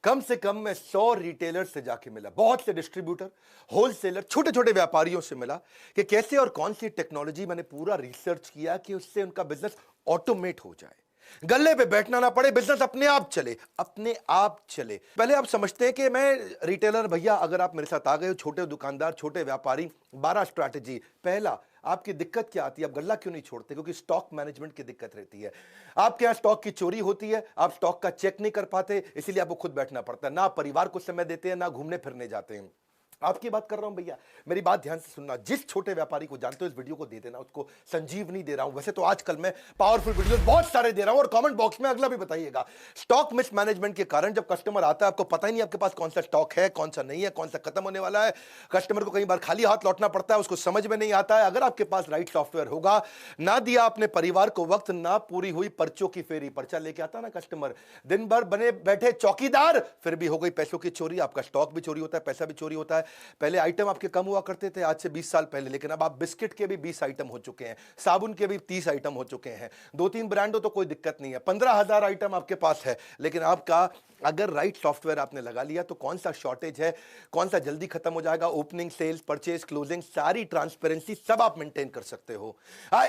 कम से कम मैं 100 रिटेलर से जाके मिला, बहुत से डिस्ट्रीब्यूटर, होलसेलर, छोटे छोटे व्यापारियों से मिला कि कैसे और कौन सी टेक्नोलॉजी, मैंने पूरा रिसर्च किया कि उससे उनका बिजनेस ऑटोमेट हो जाए, गल्ले पे बैठना ना पड़े, बिजनेस अपने आप चले, अपने आप चले। पहले आप समझते हैं कि मैं रिटेलर भैया, अगर आप मेरे साथ आ गए हो, छोटे दुकानदार, छोटे व्यापारी, 12 स्ट्रैटेजी। पहला, आपकी दिक्कत क्या आती है, आप गल्ला क्यों नहीं छोड़ते? क्योंकि स्टॉक मैनेजमेंट की दिक्कत रहती है। आपके यहां स्टॉक की चोरी होती है, आप स्टॉक का चेक नहीं कर पाते, इसीलिए आपको खुद बैठना पड़ता है। ना परिवार को समय देते हैं, ना घूमने फिरने जाते हैं। आपकी बात कर रहा हूं भैया, मेरी बात ध्यान से सुनना। जिस छोटे व्यापारी को जानते हो इस वीडियो को दे देना, उसको संजीवनी दे रहा हूं। वैसे तो आजकल मैं पावरफुल वीडियो बहुत सारे दे रहा हूं, और कमेंट बॉक्स में अगला भी बताइएगा। स्टॉक मिसमैनेजमेंट के कारण जब कस्टमर आता है, आपको पता ही नहीं आपके पास कौन सा स्टॉक है, कौन सा नहीं है, कौन सा खत्म होने वाला है। कस्टमर को कई बार खाली हाथ लौटना पड़ता है, उसको समझ में नहीं आता है। अगर आपके पास राइट सॉफ्टवेयर होगा, ना दिया अपने परिवार को वक्त, ना पूरी हुई पर्चों की फेरी, पर्चा लेके आता ना कस्टमर, दिन भर बने बैठे चौकीदार, फिर भी हो गई पैसों की चोरी, आपका स्टॉक भी चोरी होता है, पैसा भी चोरी होता है। पहले आइटम आपके कम हुआ करते थे आज से 20 साल पहले, लेकिन अब आप बिस्किट के भी 20 आइटम हो चुके हैं, साबुन के भी 30 आइटम हो चुके हैं। 2-3 ब्रांड हो तो कोई दिक्कत नहीं है, 15,000 आइटम आपके पास है। लेकिन आपका अगर राइट सॉफ्टवेयर आपने लगा लिया तो कौन सा शॉर्टेज है, कौन सा जल्दी खत्म हो जाएगा, ओपनिंग, सेल्स, परचेज, क्लोजिंग, सारी ट्रांसपेरेंसी सब आप मेंटेन कर सकते हो।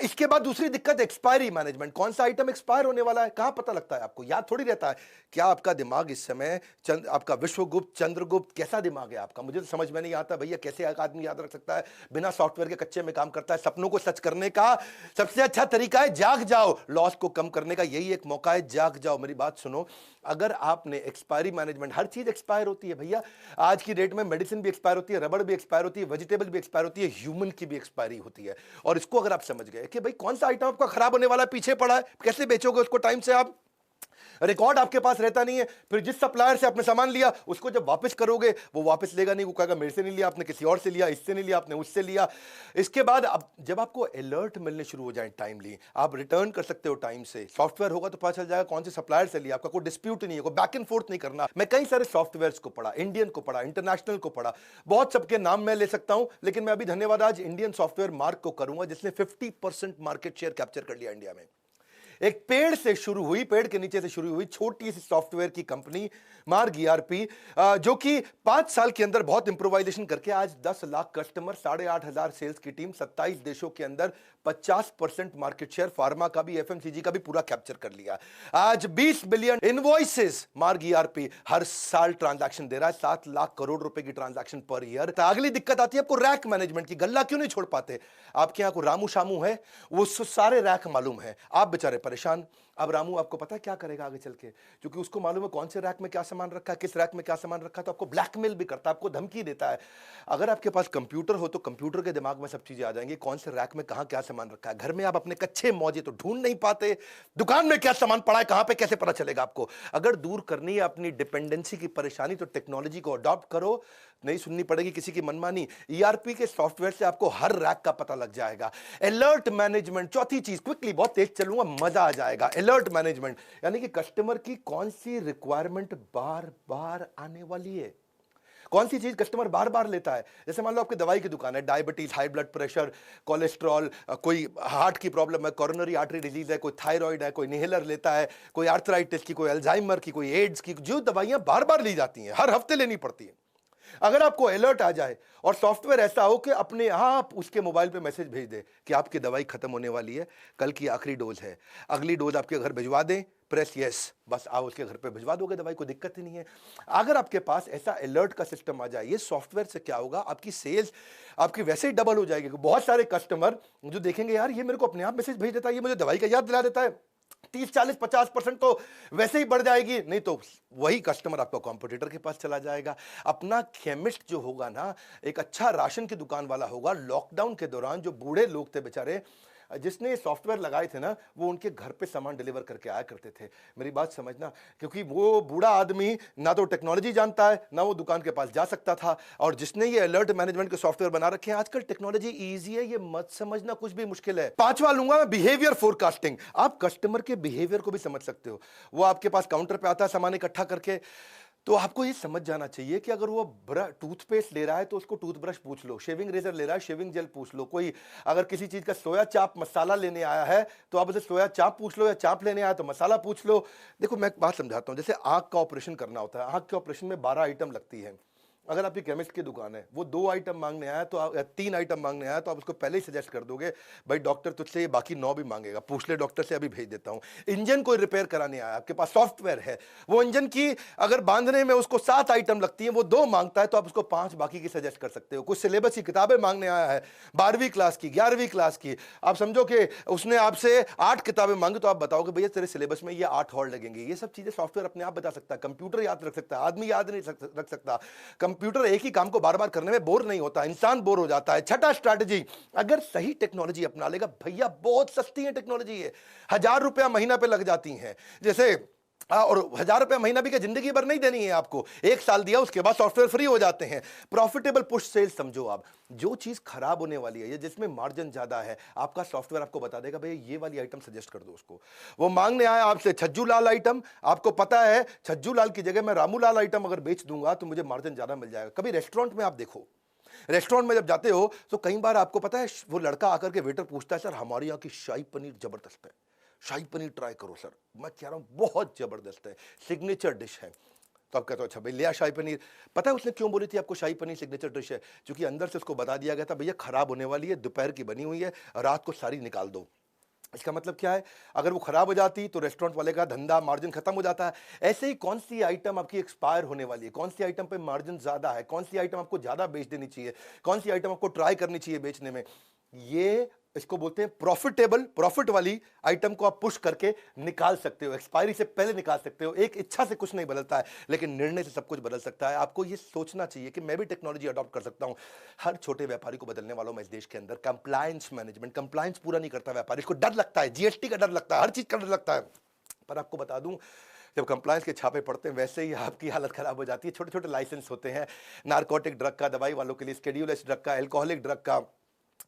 इसके बाद दूसरी दिक्कत एक्सपायरी मैनेजमेंट। कौन सा आइटम एक्सपायर होने वाला है, कहां पता लगता है आपको? याद थोड़ी रहता है। क्या आपका दिमाग इस समय आपका विश्वगुप्त, चंद्रगुप्त, कैसा दिमाग है आपका? मुझे तो समझ में नहीं आता भैया, कैसे एक आदमी याद रख सकता है बिना सॉफ्टवेयर के, कच्चे में काम करता है। सपनों को सच करने का सबसे अच्छा तरीका है जाग जाओ, लॉस को कम करने का यही एक मौका है, जाग जाओ। मेरी बात सुनो, अगर आपने एक्सपायरी मैनेजमेंट, हर चीज एक्सपायर होती है भैया, आज की डेट में मेडिसिन भी एक्सपायर होती है, रबड़ भी एक्सपायर होती है, वेजिटेबल भी एक्सपायर होती है, ह्यूमन की भी एक्सपायरी होती है। और इसको अगर आप समझ गए कि भाई कौन सा आइटम आपका खराब होने वाला है, पीछे पड़ा है, कैसे बेचोगे उसको टाइम से? आप रिकॉर्ड आपके पास रहता नहीं है, फिर जिस सप्लायर से आपने सामान लिया उसको जब वापस करोगे, वो वापस लेगा नहीं, वो कहेगा मेरे से नहीं लिया आपने, किसी और से लिया, इससे नहीं लिया आपने, उससे लिया। इसके बाद अब जब आपको अलर्ट मिलने शुरू हो जाए टाइमली, आप रिटर्न कर सकते हो टाइम से। सॉफ्टवेयर होगा तो पता चल जाएगा कौन से सप्लायर से लिया, आपका कोई डिस्प्यूट नहीं है, कोई बैक एंड फोर्थ नहीं करना। मैं कई सारे सॉफ्टवेयर को पढ़ा, इंडियन को पढ़ा, इंटरनेशनल को पढ़ा, बहुत सबके नाम मैं ले सकता हूं, लेकिन मैं अभी धन्यवाद आज इंडियन सॉफ्टवेयर मार्क को करूंगा, जिसने 50% मार्केट शेयर कैप्चर कर लिया इंडिया में। एक पेड़ से शुरू हुई, पेड़ के नीचे से शुरू हुई छोटी सी सॉफ्टवेयर की कंपनी मार्ग ईआरपी, जो कि 5 साल के अंदर बहुत इंप्रोवाइजेशन करके आज 10 लाख कस्टमर, 8,500 सेल्स की टीम, 27 देशों के अंदर 50% मार्केट शेयर, फार्मा का भी, एफएमसीजी का भी पूरा कैप्चर कर लिया। आज 20 बिलियन इनवॉइसेस मार्ग ईआरपी हर साल ट्रांजैक्शन दे रहा है, 7 लाख करोड़ रुपए की ट्रांजैक्शन पर ईयर। तो अगली दिक्कत आती है आपको रैक मैनेजमेंट की। गल्ला क्यों नहीं छोड़ पाते? आपके यहां को रामू शामू है, वो सारे रैक मालूम है, आप बेचारे परेशान। अब रामू आपको पता है क्या करेगा आगे चल के? क्योंकि उसको मालूम है कौन से रैक में क्या सामान रखा है, किस रैक में क्या सामान रखा है, तो आपको ब्लैकमेल भी करता है, आपको धमकी देता है। अगर आपके पास कंप्यूटर हो तो कंप्यूटर के दिमाग में सब चीजें आ जाएंगी, कौन से रैक में कहां क्या सामान रखा है। घर में आप अपने कच्चे मौजे तो ढूंढ नहीं पाते, दुकान में क्या सामान पड़ा है, कहां पे कैसे पता चलेगा आपको? अगर दूर करनी है अपनी डिपेंडेंसी की परेशानी, तो टेक्नोलॉजी को अडॉप्ट करो, नहीं सुननी पड़ेगी किसी की मनमानी। ईआरपी के सॉफ्टवेयर से आपको हर रैक का पता लग जाएगा। अलर्ट मैनेजमेंट, चौथी चीज, क्विकली, बहुत तेज चलूंगा, मजा आ जाएगा। अलर्ट मैनेजमेंट यानी कि कस्टमर की कौन सी रिक्वायरमेंट बार बार आने वाली है, कौन सी चीज कस्टमर बार बार लेता है। जैसे मान लो आपकी दवाई की दुकान है, diabetes, high blood pressure, cholesterol, कोई हार्ट की प्रॉब्लम है, कोरोनरी आर्टरी डिजीज है, कोई थायराइड है, कोई इनहेलर लेता है, कोई आर्थराइटिस की, कोई अल्जाइमर की, कोई एड्स की, जो दवाइयां बार बार ली जाती हैं, हर हफ्ते लेनी पड़ती है। अगर आपको अलर्ट आ जाए और सॉफ्टवेयर ऐसा हो कि अपने आप उसके मोबाइल पे मैसेज भेज दे कि आपकी दवाई खत्म होने वाली है, कल की आखिरी डोज है, अगली डोज आपके घर भिजवा दें, प्रेस यस, बस आप उसके घर पे भिजवा दोगे दवाई, को दिक्कत ही नहीं है। अगर आपके पास ऐसा अलर्ट का सिस्टम आ जाए, ये सॉफ्टवेयर से क्या होगा, आपकी सेल्स आपकी वैसे ही डबल हो जाएगी। बहुत सारे कस्टमर जो देखेंगे यार ये मेरे को अपने आप मैसेज भेज देता है, ये मुझे दवाई का याद दिला देता है, 30-40-50% तो वैसे ही बढ़ जाएगी। नहीं तो वही कस्टमर आपका कॉम्पिटिटर के पास चला जाएगा। अपना केमिस्ट जो होगा ना, एक अच्छा राशन की दुकान वाला होगा, लॉकडाउन के दौरान जो बूढ़े लोग थे बेचारे, जिसने सॉफ्टवेयर लगाए थे ना, वो उनके घर पे सामान डिलीवर करके आया करते थे। मेरी बात समझना, क्योंकि वो बूढ़ा आदमी ना तो टेक्नोलॉजी जानता है, ना वो दुकान के पास जा सकता था। और जिसने ये अलर्ट मैनेजमेंट के सॉफ्टवेयर बना रखे हैं, आजकल टेक्नोलॉजी इजी है, ये मत समझना कुछ भी मुश्किल है। पांचवा लूंगा मैं, बिहेवियर फोरकास्टिंग। आप कस्टमर के बिहेवियर को भी समझ सकते हो। वो आपके पास काउंटर पे आता है सामान इकट्ठा करके, तो आपको ये समझ जाना चाहिए कि अगर वो टूथपेस्ट ले रहा है तो उसको टूथब्रश पूछ लो, शेविंग रेजर ले रहा है शेविंग जेल पूछ लो, कोई अगर किसी चीज का सोया चाप मसाला लेने आया है तो आप उसे सोया चाप पूछ लो, या चाप लेने आया तो मसाला पूछ लो। देखो मैं एक बात समझाता हूँ, जैसे आंख का ऑपरेशन करना होता है, आंख के ऑपरेशन में 12 आइटम लगती है। अगर आपकी केमिस्ट की दुकान है, वो 2 आइटम मांगने आया तो या 3 आइटम मांगने आया तो आप उसको पहले ही सजेस्ट कर दोगे भाई डॉक्टर तुझसे ये बाकी 9 भी मांगेगा, पूछ ले डॉक्टर से, अभी भेज देता हूं। इंजन कोई रिपेयर कराने आया, आपके पास सॉफ्टवेयर है, वो इंजन की अगर बांधने में उसको 7 आइटम लगती है, वो 2 मांगता है तो आप उसको 5 बाकी की सजेस्ट कर सकते हो। कुछ सिलेबस की किताबें मांगने आया है 12वीं क्लास की 11वीं क्लास की, आप समझो कि उसने आपसे 8 किताबें मांगी तो आप बताओगे भैया तेरे सिलेबस में ये 8 और लगेंगे। ये सब चीजें सॉफ्टवेयर अपने आप बता सकता है, कंप्यूटर याद रख सकता है, आदमी याद नहीं रख सकता। कंप्यूटर एक ही काम को बार बार करने में बोर नहीं होता, इंसान बोर हो जाता है। छठा स्ट्रैटेजी, अगर सही टेक्नोलॉजी अपना लेगा, भैया बहुत सस्ती है टेक्नोलॉजी है, 1000 रुपया महीना पे लग जाती हैं। जैसे और 1000 रुपया महीना भी क्या जिंदगी भर नहीं देनी है आपको, 1 साल दिया उसके बाद सॉफ्टवेयर फ्री हो जाते हैं। प्रॉफिटेबल पुश सेल्स समझो आप, जो चीज खराब होने वाली है या जिसमें मार्जिन ज्यादा है, आपका सॉफ्टवेयर आपको बता देगा भाई ये वाली आइटम सजेस्ट कर दो उसको। वो मांगने आया आपसे छज्जू लाल आइटम, आपको पता है छज्जू लाल की जगह मैं रामू लाल आइटम अगर बेच दूंगा तो मुझे मार्जिन ज्यादा मिल जाएगा। कभी रेस्टोरेंट में आप देखो, रेस्टोरेंट में जब जाते हो तो कई बार आपको पता है वो लड़का आकर के वेटर पूछता है सर हमारे यहाँ की शाही पनीर जबरदस्त है, शाही पनीर ट्राई करो सर। मैं कह रहा हूं बहुत जबरदस्त है, सिग्नेचर डिश है। तो आप कहते हो अच्छा भाई लिया शाही पनीर। पता है उसने क्यों बोली थी आपको शाही पनीर सिग्नेचर डिश है? क्योंकि अंदर से उसको बता दिया गया था भैया खराब होने वाली है, दोपहर की बनी हुई है, रात को सारी निकाल दो। इसका मतलब क्या है, अगर वो खराब हो जाती तो रेस्टोरेंट वाले का धंधा मार्जिन खत्म हो जाता है। ऐसे ही कौन सी आइटम आपकी एक्सपायर होने वाली है, कौन सी आइटम पे मार्जिन ज्यादा है, कौन सी आइटम आपको ज्यादा बेच देनी चाहिए, कौन सी आइटम आपको ट्राई करनी चाहिए बेचने में, ये इसको बोलते हैं प्रॉफिटेबल। प्रॉफिट वाली आइटम को आप पुश करके निकाल सकते हो, एक्सपायरी से पहले निकाल सकते हो। एक इच्छा से कुछ नहीं बदलता है, लेकिन निर्णय से सब कुछ बदल सकता है। आपको ये सोचना चाहिए कि मैं भी टेक्नोलॉजी अडॉप्ट कर सकता हूं। हर छोटे व्यापारी को बदलने वाला हूं मैं इस देश के अंदर। कंप्लायंस मैनेजमेंट, कंप्लायंस पूरा नहीं करता व्यापारी, इसको डर लगता है, जीएसटी का डर लगता है, हर चीज का डर लगता है। पर आपको बता दूं, जब कंप्लायंस के छापे पड़ते हैं वैसे ही आपकी हालत खराब हो जाती है। छोटे छोटे लाइसेंस होते हैं, नारकोटिक ड्रग का, दवाई वालों के लिए स्केड्यूल एस ड्रग का, एल्कोहलिक ड्रग का,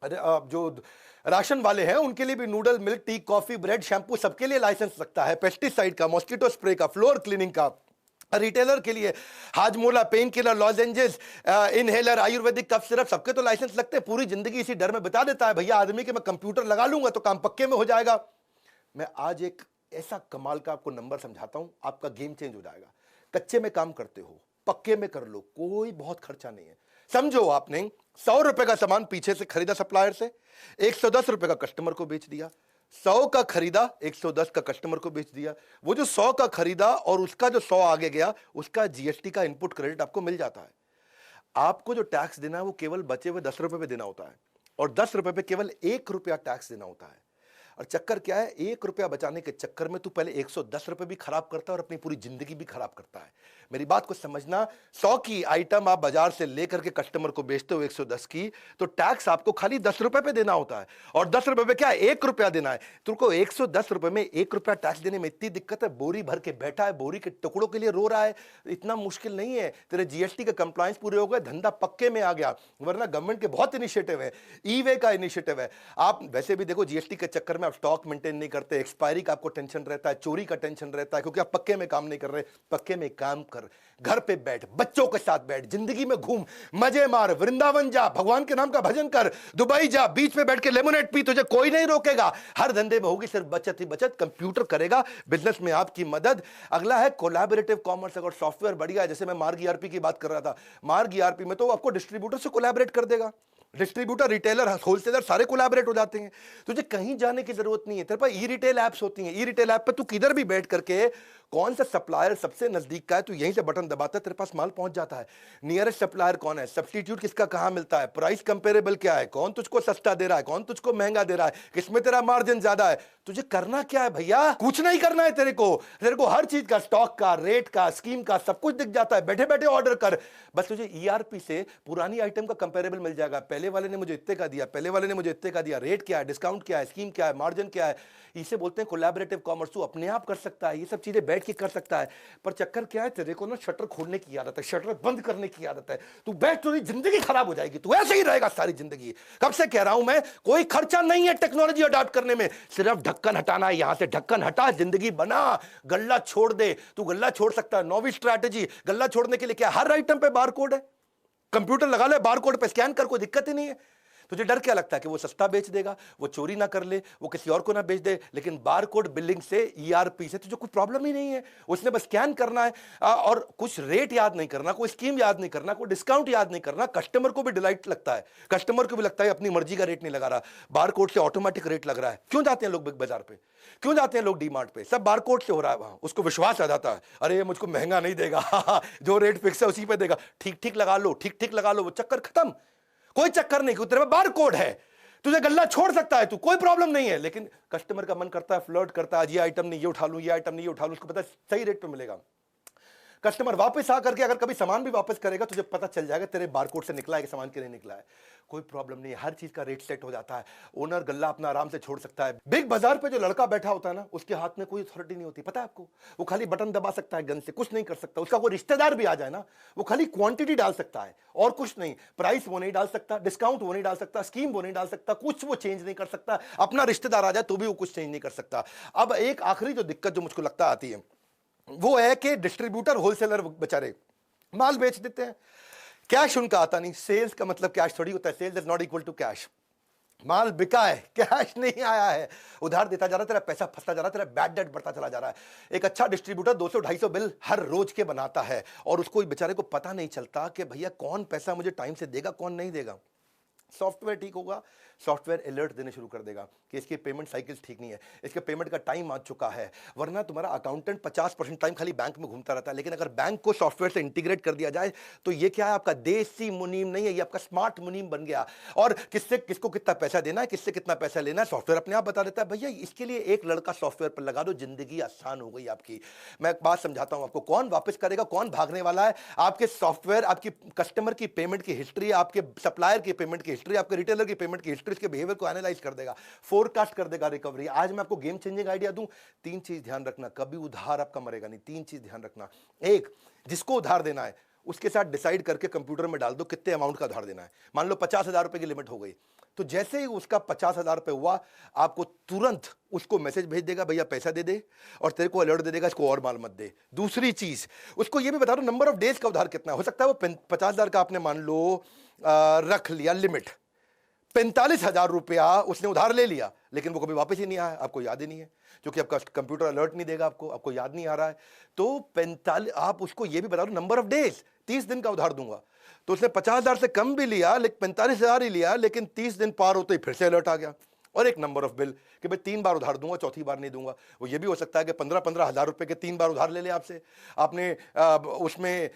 अरे जो राशन वाले हैं उनके लिए भी noodle, milk, tea, coffee, bread, shampoo सबके लिए लाइसेंस लगता है। पेस्टिसाइड का, मॉस्किटो स्प्रे का, फ्लोर क्लीनिंग का। रिटेलर के लिए Hajmola, pain killer, lozenges, inhaler, ayurvedic cough syrup, सबके तो लाइसेंस लगते हैं। पूरी जिंदगी इसी डर में बिता देता है भैया आदमी कि मैं कंप्यूटर लगा लूंगा तो काम पक्के में हो जाएगा। मैं आज एक ऐसा कमाल का आपको नंबर समझाता हूं, आपका गेम चेंज हो जाएगा। कच्चे में काम करते हो, पक्के में कर लो, कोई बहुत खर्चा नहीं है। समझो आपने 100 रुपए का सामान पीछे से खरीदा सप्लायर से, 110 रुपए का कस्टमर को बेच दिया। 100 का खरीदा, 110 का कस्टमर को बेच दिया। वो जो 100 का खरीदा और उसका जो 100 आगे गया, उसका जीएसटी का इनपुट क्रेडिट आपको मिल जाता है। आपको जो टैक्स देना है वो केवल बचे हुए 10 रुपए पे देना होता है, और 10 रुपए पे केवल 1 रुपया टैक्स देना होता है। और चक्कर क्या है, 1 रुपया बचाने के चक्कर में तू पहले 110 रुपए भी खराब करता है और अपनी पूरी जिंदगी भी खराब करता है। मेरी बात को समझना, 100 की आइटम आप बाजार से लेकर के कस्टमर को बेचते हो 110 की, तो टैक्स आपको खाली 10 रुपए पे देना होता है। और 10 रुपए पे क्या है, 1 रुपया देना है। तुमको 110 रुपए में 1 रुपया टैक्स देने में इतनी दिक्कत है, बोरी भर के बैठा है, बोरी के टुकड़ों के लिए रो रहा है। इतना मुश्किल नहीं है, तेरे जीएसटी के कंप्लायंस पूरे हो गए, धंधा पक्के में आ गया। वरना गवर्नमेंट के बहुत इनिशिएटिव है, ई वे का इनिशिएटिव है। आप वैसे भी देखो जीएसटी के चक्कर में आप स्टॉक मेंटेन नहीं करते, एक्सपायरी का आपको टेंशन रहता है, चोरी का टेंशन रहता है, क्योंकि आप पक्के में काम नहीं कर रहे। पक्के में काम कर, घर पे बैठ, बच्चों के साथ बैठ, जिंदगी में घूम, मजे मार, वृंदावन जा, भगवान के नाम का भजन कर, दुबई जा, बीच पे बैठ के लेमोनेड पी, तुझे कोई नहीं रोकेगा। हर धंधे में होगी सिर्फ बचत ही बचत, कंप्यूटर करेगा बिजनेस में आपकी मदद। अगला है कोलैबोरेटिव कॉमर्स। अगर सॉफ्टवेयर बढ़िया है, जैसे मैं मार्ग ईआरपी की बात कर रहा था, मार्ग ईआरपी में तो आपको डिस्ट्रीब्यूटर से कोलैबोरेट कर देगा। डिस्ट्रीब्यूटर, रिटेलर, होलसेलर सारे कोलैबोरेट हो जाते हैं। तुझे कहीं जाने की जरूरत नहीं है, तेरे पास ई रिटेल एप्स होती हैं। ई रिटेल ऐप पे तू किधर भी बैठ करके कौन सा सप्लायर सबसे नजदीक का है, तू यहीं से बटन दबाता है, तेरे पास माल पहुंच जाता है। नियरेस्ट सप्लायर कौन है, सब्स्टिट्यूट किसका कहां मिलता है, प्राइस कंपेरेबल क्या है, कौन तुझको सस्ता दे रहा है, कौन तुझको महंगा दे रहा है, किसमें तेरा मार्जिन ज्यादा है। तुझे करना क्या है भैया, कुछ नहीं करना है। तेरे को हर चीज का, स्टॉक का, रेट का, स्कीम का सब कुछ दिख जाता है। बैठे बैठे ऑर्डर कर, बस तुझे ईआरपी से पुरानी आइटम का कंपेरेबल मिल जाएगा। पहले पहले वाले ने मुझे इतने का दिया, पहले वाले ने मुझे इतने का दिया, रेट क्या है, डिस्काउंट क्या है, स्कीम क्या है, मार्जिन क्या है, इसे बोलते हैं कोलैबोरेटिव कॉमर्स। तू अपने आप कर सकता है, ये सब चीजें बैठ के कर सकता है। पर चक्कर क्या है, तेरे को ना शटर खोलने की आदत है, शटर बंद करने की आदत है। तू बैठ, तो जिंदगी खराब हो जाएगी, तू ऐसे ही रहेगा सारी जिंदगी। कब से कह रहा हूं मैं, कोई खर्चा नहीं है टेक्नोलॉजी अडॉप्ट करने में, सिर्फ ढक्कन हटाना है। यहां से ढक्कन हटा, जिंदगी बना, गल्ला छोड़ दे। तू गल्ला छोड़ सकता है, नौवीं स्ट्रैटेजी। गल्ला छोड़ने के लिए क्या, हर आइटम पे बारकोड है, कंप्यूटर लगा ले, बारकोड पे स्कैन कर, कोई दिक्कत ही नहीं है। तुझे डर क्या लगता है कि वो सस्ता बेच देगा, वो चोरी ना कर ले, वो किसी और को ना बेच दे। लेकिन बारकोड बिलिंग से, ईआरपी से तुझे कोई प्रॉब्लम ही नहीं है। उसने बस स्कैन करना है और कुछ रेट याद नहीं करना, कोई स्कीम याद नहीं करना, कोई डिस्काउंट याद नहीं करना। कस्टमर को भी डिलाइट लगता है, कस्टमर को भी लगता है अपनी मर्जी का रेट नहीं लगा रहा, बारकोड से ऑटोमेटिक रेट लग रहा है। क्यों जाते हैं लोग बिग बाजार पे, क्यों जाते हैं लोग डीमार्ट पे, सब बारकोड से हो रहा है वहां। उसको विश्वास आ जाता है, अरे ये मुझको महंगा नहीं देगा जो रेट फिक्स है उसी पे देगा, ठीक ठीक लगा लो, ठीक ठीक लगा लो, वो चक्कर खत्म। कोई चक्कर नहीं, तेरे में बारकोड है, तुझे गल्ला छोड़ सकता है तू, कोई प्रॉब्लम नहीं है। लेकिन कस्टमर का मन करता है, फ्लर्ट करता है, ये आइटम नहीं ये उठा लूं, ये आइटम नहीं ये उठा लूं, उसको पता है सही रेट पे मिलेगा। कस्टमर वापस आकर के अगर कभी सामान भी वापस करेगा, तुझे पता चल जाएगा तेरे बारकोड से निकला है कि सामान के नहीं निकला है। कोई प्रॉब्लम नहीं है, हर चीज का रेट सेट हो जाता है, ओनर गल्ला अपना आराम से छोड़ सकता है। बिग बाजार पे जो लड़का बैठा होता है ना, उसके हाथ में कोई अथॉरिटी नहीं होती, पता है आपको। वो खाली बटन दबा सकता है गन से, कुछ नहीं कर सकता। उसका कोई रिश्तेदार भी आ जाए ना, वो खाली क्वांटिटी डाल सकता है और कुछ नहीं। प्राइस वो नहीं डाल सकता, डिस्काउंट वो नहीं डाल सकता, स्कीम वो नहीं डाल सकता, कुछ वो चेंज नहीं कर सकता। अपना रिश्तेदार आ जाए तो भी वो कुछ चेंज नहीं कर सकता। अब एक आखिरी जो दिक्कत जो मुझको लगता आती है वो है कि डिस्ट्रीब्यूटर होलसेलर बेचारे माल बेच देते हैं, कैश उनका आता नहीं। सेल्स का मतलब कैश थोड़ी होता है, sales is not equal to cash. माल बिका है, कैश नहीं आया है, उधार देता जा रहा है, तेरा पैसा फंसता जा रहा है, तेरा बैड डेट बढ़ता चला जा रहा है। एक अच्छा डिस्ट्रीब्यूटर 200-250 बिल हर रोज के बनाता है और उसको बेचारे को पता नहीं चलता कि भैया कौन पैसा मुझे टाइम से देगा, कौन नहीं देगा। सॉफ्टवेयर ठीक होगा, सॉफ्टवेयर अलर्ट देने शुरू कर देगा कि इसकी पेमेंट साइकिल ठीक नहीं है, इसके पेमेंट का टाइम आ चुका है। वरना तुम्हारा अकाउंटेंट 50% टाइम खाली बैंक में घूमता रहता है। लेकिन अगर बैंक को सॉफ्टवेयर से इंटीग्रेट कर दिया जाए तो ये क्या है, आपका देसी मुनीम नहीं है, ये आपका स्मार्ट मुनीम बन गया। और किससे किसको कितना पैसा देना है, किससे कितना पैसा लेना है, सॉफ्टवेयर अपने आप बता देता है। भैया इसके लिए एक लड़का सॉफ्टवेयर पर लगा दो, जिंदगी आसान हो गई आपकी। मैं एक बात समझाता हूं आपको, कौन वापस करेगा, कौन भागने वाला है। आपके सॉफ्टवेयर आपकी कस्टमर की पेमेंट की हिस्ट्री, आपके सप्लायर की पेमेंट की हिस्ट्री, आपके रिटेलर की पेमेंट की हिस्ट्री, इसके बिहेवियर को एनालाइज कर देगा, फोरकास्ट कर देगा रिकवरी। आज मैं आपको गेम चेंजिंग आइडिया दूं, 3 चीज ध्यान रखना, कभी उधार आपका मरेगा नहीं। 3 चीज ध्यान रखना। एक, जिसको उधार देना है उसके साथ डिसाइड करके कंप्यूटर में डाल दो कितने अमाउंट का उधार देना है। मान लो 50,000 रुपए की लिमिट हो गई, तो जैसे ही उसका 50,000 रुपए हुआ, आपको तुरंत उसको मैसेज भेज देगा, भैया पैसा दे दे, और तेरे को अलर्ट दे देगा इसको और माल मत दे। दूसरी चीज, उसको ये भी बता दो नंबर ऑफ डेज का उधार कितना हो सकता है। वो 50,000 का आपने मान लो रख लिया लिमिट, 45,000 रुपया उसने उधार ले लिया, लेकिन वो कभी वापस ही नहीं आया, आपको याद ही नहीं है, क्योंकि आपका कंप्यूटर अलर्ट नहीं देगा, आपको याद नहीं आ रहा है। तो 45, आप उसको ये भी बता दो नंबर ऑफ डेज, 30 दिन का उधार दूंगा। तो उसने 50,000 से कम भी लिया, लेकिन 45,000 ही लिया, लेकिन 30 दिन पार होते ही फिर से अलर्ट आ गया। और एक नंबर ऑफ बिल कि भाई 3 बार उधार दूंगा, चौथी बार नहीं दूंगा। वो ये भी हो सकता है कि 15-15 हजार रुपए के 3 बार उधार ले ले आपसे, आपने उसमें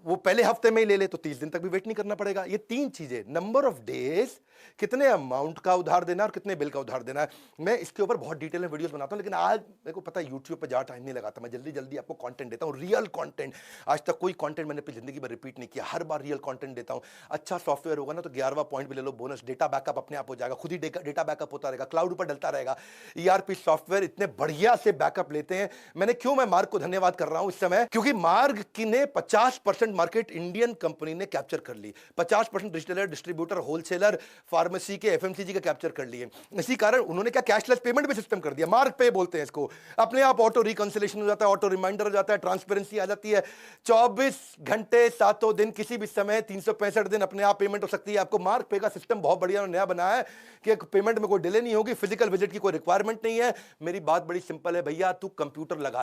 वो पहले हफ्ते में ही ले ले, तो 30 दिन तक भी वेट नहीं करना पड़ेगा। ये 3 चीजें, नंबर ऑफ डेज, कितने अमाउंट का उधार देना और कितने बिल का उधार देना है। मैं इसके ऊपर बहुत डिटेल में वीडियोस बनाता हूं, लेकिन आज मेरे को पता है यूट्यूब पे ज्यादा टाइम नहीं लगाता, मैं जल्दी जल्दी आपको कंटेंट देता हूं, रियल कंटेंट। आज तक कोई कंटेंट मैंने अपनी जिंदगी में रिपीट नहीं किया, हर बार रियल कंटेंट देता हूं। अच्छा सॉफ्टवेयर होगा ना तो 11वां पॉइंट भी ले लो, बोनस, डेटा बैकअप अपने आप हो जाएगा, खुद ही डेटा बैकअप होता रहेगा, क्लाउड पर डलता रहेगा। ईआरपी सॉफ्टवेयर इतने बढ़िया से बैकअप लेते हैं। मैं मार्ग को धन्यवाद कर रहा हूं इस समय, क्योंकि मार्ग की ने 50% मार्केट इंडियन कंपनी ने कैप्चर कर ली, 50% रिटेलर, डिस्ट्रीब्यूटर, होलसेलर, फार्मेसी के, एफएमसीजी के कैप्चर कर लिए। इसी कारण उन्होंने क्या कैशलेस पेमेंट भी सिस्टम कर दिया, मार्ग पे बोलते हैं इसको। अपने आप ऑटो रिकंसिलेशन हो जाता है, ऑटो रिमाइंडर हो जाता है, ट्रांसपेरेंसी आ जाती है। 24 घंटे 7 दिन किसी भी समय 365 दिन अपने आप पेमेंट हो सकती है। आपको मार्ग पे का सिस्टम बहुत बढ़िया नया बनाया है कि पेमेंट में कोई डिले नहीं होगी, फिजिकल विजिट की कोई रिक्वायरमेंट नहीं है। मेरी बात बड़ी सिंपल है भैया, तू कंप्यूटर लगा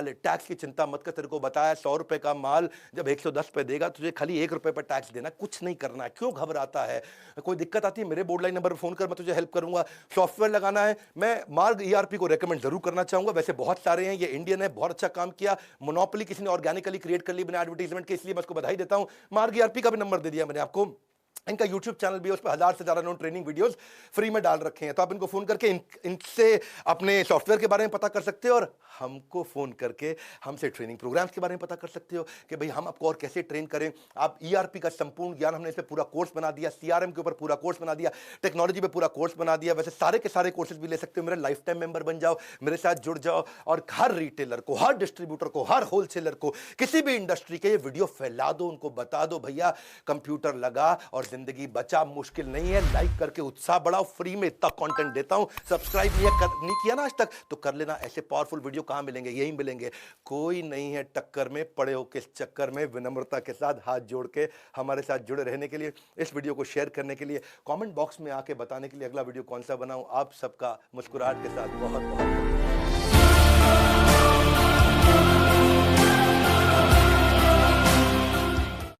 ले, टैक्स की चिंता मत कर। तेरे को बताया 100 रुपए का माल जब 110 पे देगा, तुझे खाली 1 रुपए पर टैक्स देना, कुछ नहीं करना है। क्यों घबराता है? कोई दिक्कत आती है मेरे बोर्ड लाइन नंबर पर फोन कर, मैं तुझे हेल्प करूंगा। सॉफ्टवेयर लगाना है, मैं मार्ग ईआरपी को रेकमेंड जरूर करना चाहूंगा। वैसे बहुत सारे हैं, ये इंडियन है, बहुत अच्छा काम किया। मोनोपोली किसी ने ऑर्गेनिकली क्रिएट कर ली बिना एडवर्टाइजमेंट के, इसलिए मैं उसको बधाई देता हूं। मार्ग ईआरपी का भी नंबर दे दिया मैंने आपको, इनका यूट्यूब चैनल भी है, उस पर 1000 से ज़्यादा इन्होंने ट्रेनिंग वीडियोस फ्री में डाल रखे हैं। तो आप इनको फ़ोन करके इनसे अपने सॉफ्टवेयर के बारे में पता कर सकते हो, और हमको फ़ोन करके हमसे ट्रेनिंग प्रोग्राम्स के बारे में पता कर सकते हो कि भाई हम आपको और कैसे ट्रेन करें। आप ईआरपी का संपूर्ण ज्ञान, हमने इस पे पूरा कोर्स बना दिया, सीआरएम के ऊपर पूरा कोर्स बना दिया, टेक्नोलॉजी पे पूरा कोर्स बना दिया। वैसे सारे के सारे कोर्सेज भी ले सकते हो। मेरे लाइफ टाइम मेंबर बन जाओ, मेरे साथ जुड़ जाओ, और हर रिटेलर को, हर डिस्ट्रीब्यूटर को, हर होलसेलर को, किसी भी इंडस्ट्री के ये वीडियो फैला दो, उनको बता दो भैया कंप्यूटर लगा और जिंदगी बचा, मुश्किल नहीं है। लाइक करके उत्साह बढ़ाओ, फ्री में इतना कंटेंट देता हूं। सब्सक्राइब नहीं किया ना आज तक तो कर लेना। ऐसे पावरफुल वीडियो कहां मिलेंगे? यही मिलेंगे। कोई नहीं है टक्कर में, पड़े हो किस चक्कर में। विनम्रता के साथ हाथ जोड़ के हमारे साथ जुड़े रहने के लिए, इस वीडियो को शेयर करने के लिए, कमेंट बॉक्स में आके बताने के लिए अगला वीडियो कौन सा बनाऊं, आप सबका मुस्कुराहट के साथ बहुत बहुत